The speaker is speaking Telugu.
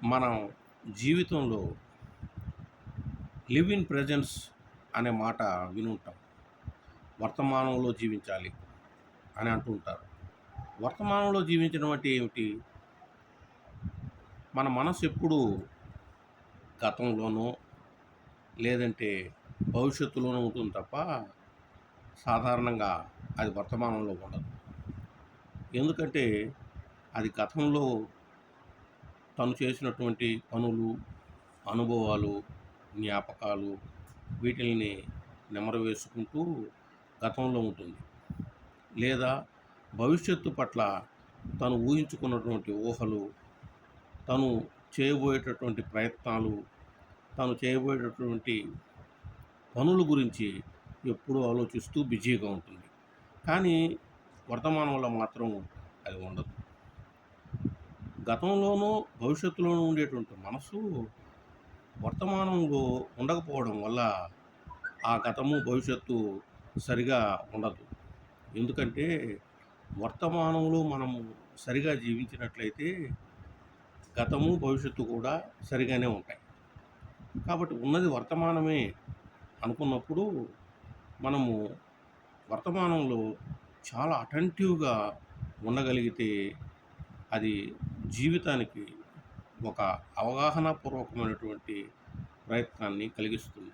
మనం జీవితంలో లివ్ ఇన్ ప్రెజెన్స్ అనే మాట వినుంటాం. వర్తమానంలో జీవించాలి అని అంటుంటారు. వర్తమానంలో జీవించడం అంటే ఏమిటి? మన మనసు ఎప్పుడూ గతంలోనో లేదంటే భవిష్యత్తులోనో ఉంటుంది తప్ప సాధారణంగా అది వర్తమానంలో ఉండదు. ఎందుకంటే అది గతంలో తను చేసినటువంటి పనులు, అనుభవాలు, జ్ఞాపకాలు వీటిల్ని నెమరు వేసుకుంటూ గతంలో ఉంటుంది. లేదా భవిష్యత్తు పట్ల తను ఊహించుకున్నటువంటి ఊహలు, తను చేయబోయేటటువంటి ప్రయత్నాలు, తను చేయబోయేటటువంటి పనుల గురించి ఎప్పుడూ ఆలోచిస్తూ బిజీగా ఉంటుంది. కానీ వర్తమానంలో మాత్రం అది ఉండదు. గతంలోనూ, భవిష్యత్తులోనూ ఉండేటువంటి మనసు వర్తమానంలో ఉండకపోవడం వల్ల ఆ గతము, భవిష్యత్తు సరిగా ఉండదు. ఎందుకంటే వర్తమానంలో మనము సరిగా జీవించినట్లయితే గతము, భవిష్యత్తు కూడా సరిగానే ఉంటాయి. కాబట్టి ఉన్నది వర్తమానమే అనుకున్నప్పుడు మనము వర్తమానంలో చాలా అటెంటివ్‌గా ఉండగలిగితే అది జీవితానికి ఒక అవగాహన పూర్వకమైనటువంటి ప్రయత్నాన్ని కలిగిస్తుంది.